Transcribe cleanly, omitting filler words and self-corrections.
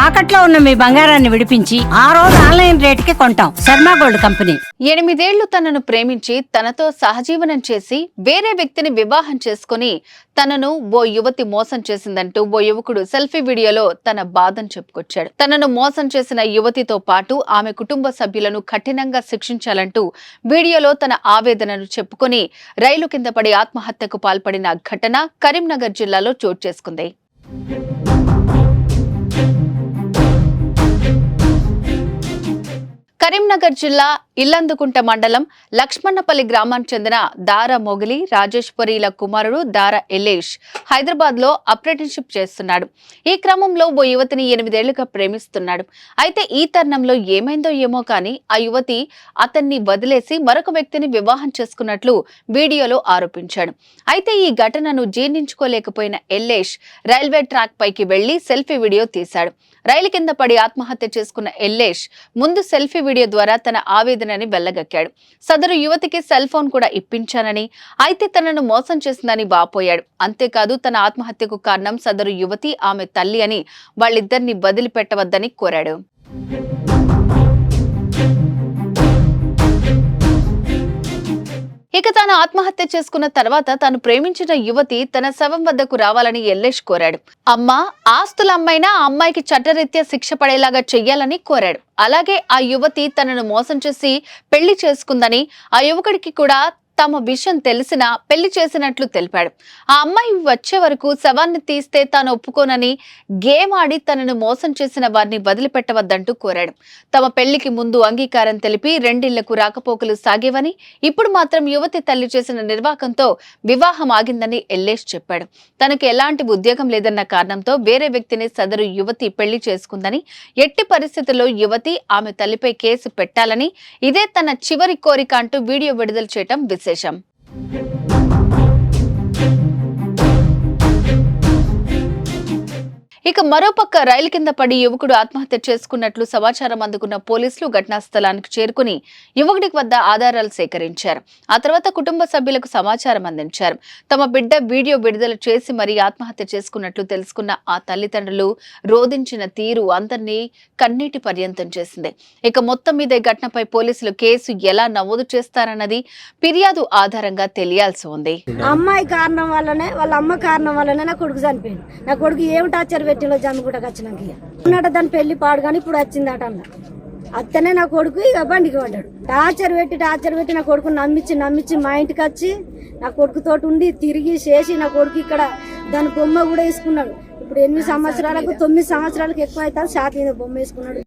తాకట్లో ఉన్న మీ బంగారాన్ని విడిపించి ఆ రోజు ఆన్లైన్ రేటుకి కొంటాం. Sharma gold company. 8 ఏళ్లు తనను ప్రేమించి తనతో సహజీవనం చేసి వేరే వ్యక్తిని వివాహం చేసుకుని తనను ఓ యువతి మోసం చేసిందంటూ ఓ యువకుడు సెల్ఫీ వీడియోలో తన బాధను చెప్పుకొచ్చాడు. తనను మోసం చేసిన యువతితో పాటు ఆమె కుటుంబ సభ్యులను కఠినంగా శిక్షించాలంటూ వీడియోలో తన ఆవేదనను చెప్పుకొని రైలు కింద పడి ఆత్మహత్యకు పాల్పడిన ఘటన కరీంనగర్ జిల్లాలో చోటు చేసుకుంది. కరీంనగర్ జిల్లా ఇల్లందుకుంట మండలం లక్ష్మణపల్లి గ్రామానికి చెందిన దార మొగిలి రాజేశ్వరిల కుమారుడు దార ఎలేష్ హైదరాబాద్ లో అప్రెంటిస్షిప్ చేస్తున్నాడు. ఈ క్రమంలో ఓ యువతిని 8 ఏళ్లుగా ప్రేమిస్తున్నాడు. అయితే ఈ తరుణంలో ఏమైందో ఏమో కానీ ఆ యువతి అతన్ని వదిలేసి మరొక వ్యక్తిని వివాహం చేసుకున్నట్లు వీడియోలో ఆరోపించాడు. అయితే ఈ ఘటనను జీర్ణించుకోలేకపోయిన ఎల్లేష్ రైల్వే ట్రాక్ పైకి వెళ్లి సెల్ఫీ వీడియో తీశాడు. రైలు కింద పడి ఆత్మహత్య చేసుకున్న ఎల్లేష్ ముందు సెల్ఫీ వీడియో ద్వారా తన ఆవేదనని వెళ్లగక్కాడు. సదరు యువతికి సెల్ ఫోన్ కూడా ఇప్పించానని, అయితే తనను మోసం చేసిందని వాపోయాడు. అంతేకాదు తన ఆత్మహత్యకు కారణం సదరు యువతి, ఆమె తల్లి అని వాళ్ళిద్దరిని వదిలిపెట్టవద్దని కోరాడు. ఇక తాను ఆత్మహత్య చేసుకున్న తర్వాత తాను ప్రేమించిన యువతి తన శవం వద్దకు రావాలని ఎల్లేష్ కోరాడు. అమ్మా, ఆస్తుల అమ్మైనా ఆ అమ్మాయికి చట్టరీత్యా శిక్ష పడేలాగా చెయ్యాలని కోరాడు. అలాగే ఆ యువతి తనను మోసం చేసి పెళ్లి చేసుకుందని, ఆ యువకుడికి కూడా తమ విషయం తెలిసినా పెళ్లి చేసినట్లు తెలిపాడు. ఆ అమ్మాయి వచ్చే వరకు శవాన్ని తీస్తే తాను ఒప్పుకోనని, గేమ్ ఆడి తనను మోసం చేసిన వారిని వదిలిపెట్టవద్దంటూ కోరాడు. తమ పెళ్లికి ముందు అంగీకారం తెలిపి రెండిళ్లకు రాకపోకలు సాగేవని, ఇప్పుడు మాత్రం యువతి తల్లి చేసిన నిర్వాకంతో వివాహం ఆగిందని ఎల్లేష్ చెప్పాడు. తనకు ఎలాంటి ఉద్యోగం లేదన్న కారణంతో వేరే వ్యక్తిని సదరు యువతి పెళ్లి చేసుకుందని, ఎట్టి పరిస్థితుల్లో యువతి, ఆమె తల్లిపై కేసు పెట్టాలని, ఇదే తన చివరి కోరిక అంటూ వీడియో విడుదల చేయటం విశేషం. ఇక మరోపక్క రైలు కింద పడి యువకుడు ఆత్మహత్య చేసుకున్నట్లు సమాచారం అందుకున్న పోలీసులు ఘటనా స్థలానికి చేరుకుని యువకుడి వద్ద ఆధారాలు సేకరించారు. ఆ తర్వాత కుటుంబ సభ్యులకు సమాచారం అందించారు. తమ బిడ్డ వీడియో విడుదల చేసి మరీ ఆత్మహత్య చేసుకున్నట్లు తెలుసుకున్న ఆ తల్లిదండ్రులు రోధించిన తీరు అందరినీ కన్నీటి పర్యంతం చేసింది. ఇక మొత్తం మీద ఈ ఘటనపై పోలీసులు కేసు ఎలా నమోదు చేస్తారన్నది ఫిర్యాదు ఆధారంగా తెలియాల్సి ఉంది. అమ్మాయి కారణం వల్లనే, వాళ్ళ అమ్మ కారణం వల్లనే నా కొడుకు చనిపోయింది. నా కొడుకు ఏమి టార్చర్ పెట్టిలో జమ్మిగుట్టకు వచ్చినాక ఉన్నాడు. దాని పెళ్లి పాడు కానీ ఇప్పుడు వచ్చిందట అన్న అత్తనే నా కొడుకు ఇక బండికి పడ్డాడు. టార్చర్ పెట్టి నా కొడుకు నమ్మించి మా ఇంటికి వచ్చి నా కొడుకు తోటి ఉండి తిరిగి చేసి నా కొడుకు ఇక్కడ దాని బొమ్మ కూడా వేసుకున్నాడు. ఇప్పుడు 8 సంవత్సరాలకు 9 సంవత్సరాలకు ఎక్కువ అవుతుంది, షాతి మీద బొమ్మ వేసుకున్నాడు.